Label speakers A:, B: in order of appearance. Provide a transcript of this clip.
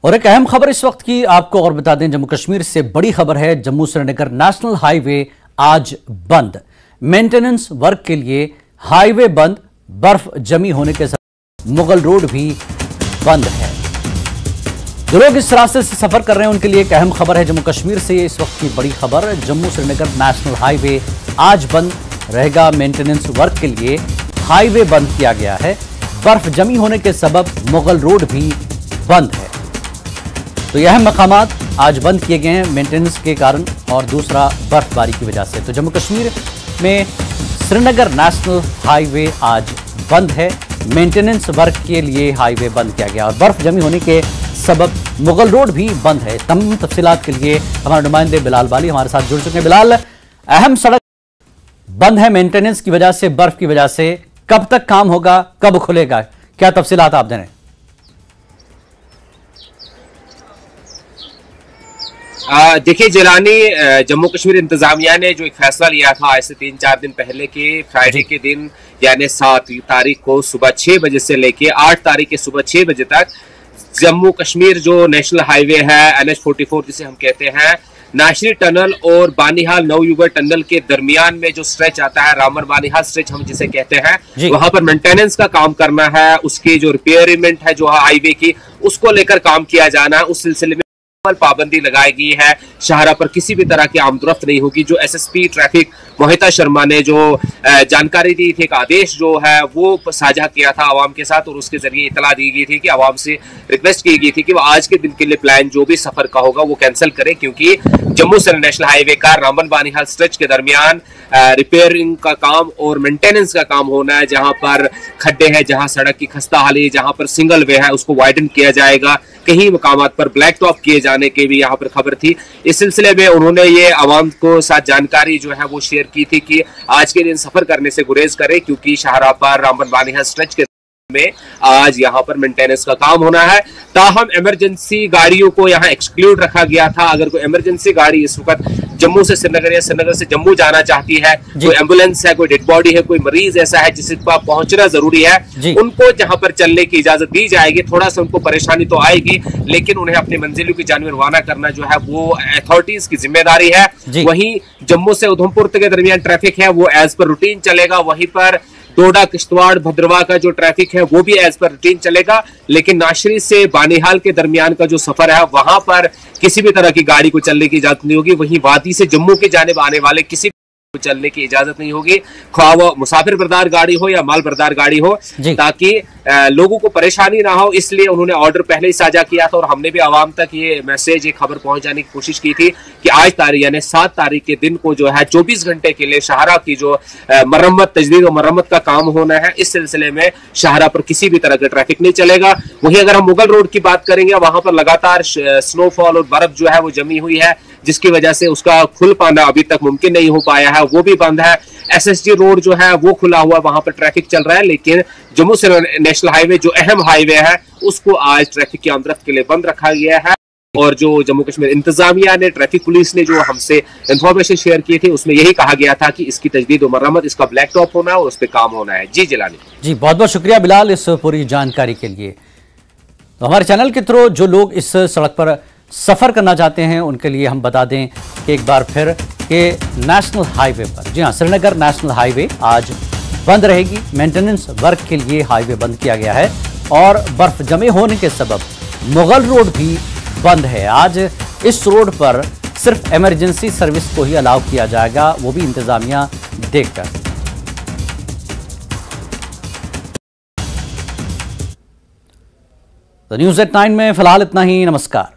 A: और एक अहम खबर इस वक्त की आपको और बता दें, जम्मू कश्मीर से बड़ी खबर है। जम्मू श्रीनगर नेशनल हाईवे आज बंद, मेंटेनेंस वर्क के लिए हाईवे बंद, बर्फ जमी होने के साथ मुगल रोड भी बंद है। जो लोग इस रास्ते से सफर कर रहे हैं उनके लिए एक अहम खबर है। जम्मू कश्मीर से इस वक्त की बड़ी खबर, जम्मू श्रीनगर नेशनल हाईवे आज बंद रहेगा। मेंटेनेंस वर्क के लिए हाईवे बंद किया गया है। बर्फ जमी होने के सबब मुगल रोड भी बंद है। तो यह मकामात आज बंद किए गए हैं मेंटेनेंस के कारण और दूसरा बर्फबारी की वजह से। तो जम्मू कश्मीर में श्रीनगर नेशनल हाईवे आज बंद है। मेंटेनेंस वर्क के लिए हाईवे बंद किया गया और बर्फ जमी होने के सबब मुगल रोड भी बंद है। तमाम तफसीलात के लिए हमारे नुमाइंदे बिलाल वाली हमारे साथ जुड़ चुके हैं। बिलाल, अहम सड़क बंद है मेंटेनेंस की वजह से, बर्फ की वजह से, कब तक काम होगा, कब खुलेगा, क्या तफसीलात आप दे रहे हैं?
B: देखिए जिलानी, जम्मू कश्मीर इंतजामिया ने जो एक फैसला लिया था आज से 3-4 दिन पहले के फ्राइडे के दिन यानी 7 तारीख को सुबह 6 बजे से लेके 8 तारीख के सुबह 6 बजे तक जम्मू कश्मीर जो नेशनल हाईवे है NH-44 जिसे हम कहते हैं, नाशरी टनल और बानीहाल नवयुगर टनल के दरमियान में जो स्ट्रेच आता है, रामर बानीहाल स्ट्रेच हम जिसे कहते हैं, वहां पर मेंटेनेंस का काम करना है। उसकी जो रिपेयरमेंट है जो हाईवे की, उसको लेकर काम किया जाना है। उस सिलसिले में पाबंदी लगाई गई है। शाहरा पर किसी भी तरह की आमदरफ्त नहीं होगी। जो SSP ट्रैफिक मोहिता शर्मा ने जो जानकारी दी थी, एक आदेश जो है वो साझा किया था आवाम के साथ और उसके जरिए इतला दी गई थी कि आवाम से रिक्वेस्ट की गई थी कि वो आज के दिन के लिए प्लान जो भी सफर का होगा वो कैंसिल करें, क्योंकि जम्मू से नेशनल हाईवे का रामबन बानीहाल स्ट्रेच के दरमियान रिपेयरिंग का काम और मेंटेनेंस का काम होना है। जहां पर खड्डे हैं, जहां सड़क की खस्ता हाली, जहां पर सिंगल वे है, उसको वाइडन किया जाएगा। कहीं मकामात पर ब्लैक टॉप किए जाने की भी यहाँ पर खबर थी। इस सिलसिले में उन्होंने ये आवाम को साथ जानकारी जो है वो शेयर की थी कि आज के दिन सफर करने से गुरेज करें, क्योंकि शाहरा पर रामबन बानीहाल स्ट्रेच के में आज यहाँ पर मेंटेनेंस का काम होना है। ताहम इमरजेंसी गाड़ियों को यहाँ एक्सक्लूड रखा गया था। अगर कोई इमरजेंसी गाड़ी इस वक्त जम्मू से श्रीनगर या श्रीनगर से जम्मू जाना चाहती है, कोई एम्बुलेंस है, कोई डेड बॉडी है, कोई मरीज ऐसा है जिसके पास पहुंचना जरूरी है, उनको जहां पर चलने की इजाजत दी जाएगी। थोड़ा सा उनको परेशानी तो आएगी, लेकिन उन्हें अपनी मंजिलों की जानब रवाना करना जो है वो अथॉरिटीज की जिम्मेदारी है। वहीं जम्मू से उधमपुर के दरमियान ट्रैफिक है वो एज पर रूटीन चलेगा। वहीं पर डोडा, किश्तवाड़, भद्रवाह का जो ट्रैफिक है वो भी एज पर रूटीन चलेगा। लेकिन नाशरी से बानीहाल के दरमियान का जो सफर है वहां पर किसी भी तरह की गाड़ी को चलने की इजाजत नहीं होगी। वहीं वादी से जम्मू की जानिब आने वाले किसी को चलने की इजाजत नहीं होगी, ख्वाह वो मुसाफिर बरदार गाड़ी हो या माल बरदार गाड़ी हो, ताकि लोगों को परेशानी ना हो। इसलिए उन्होंने ऑर्डर पहले ही साझा किया था और हमने भी आवाम तक ये मैसेज, ये खबर पहुंचाने की कोशिश की थी कि आज तारीख यानी 7 तारीख के दिन को जो है 24 घंटे के लिए शाहरा की जो मरम्मत, तजदीद और मरम्मत का काम होना है। इस सिलसिले में शाहरा पर किसी भी तरह का ट्रैफिक नहीं चलेगा। वहीं अगर हम मुगल रोड की बात करेंगे, वहां पर लगातार स्नोफॉल और बर्फ जो है वो जमी हुई है, जिसकी वजह से उसका खुल पाना अभी तक मुमकिन नहीं हो पाया है, वो भी बंद है। SSG रोड जो है वो खुला हुआ, वहां पर ट्रैफिक चल रहा है। लेकिन जम्मू से नेशनल हाईवे जो अहम हाईवे है उसको आज ट्रैफिक की आमदरफ्त के लिए बंद रखा गया है। और जो जम्मू कश्मीर इंतजामिया ने, ट्रैफिक पुलिस ने जो हमसे इंफॉर्मेशन शेयर की थी उसमें यही कहा गया था कि इसकी तजदीद और मरम्मत, इसका ब्लैक टॉप होना है और उस पर काम होना है। जी जिलानी
A: जी, बहुत बहुत शुक्रिया बिलाल इस पूरी जानकारी के लिए। तो हमारे चैनल के थ्रू जो लोग इस सड़क पर सफ़र करना चाहते हैं उनके लिए हम बता दें कि एक बार फिर कि नेशनल हाईवे पर, जी हाँ, श्रीनगर नेशनल हाईवे आज बंद रहेगी। मेंटेनेंस वर्क के लिए हाईवे बंद किया गया है और बर्फ जमे होने के सबब मुगल रोड भी बंद है। आज इस रोड पर सिर्फ इमरजेंसी सर्विस को ही अलाउ किया जाएगा, वो भी इंतजामिया देखकर। तो न्यूज़ एट 9 में फिलहाल इतना ही। नमस्कार।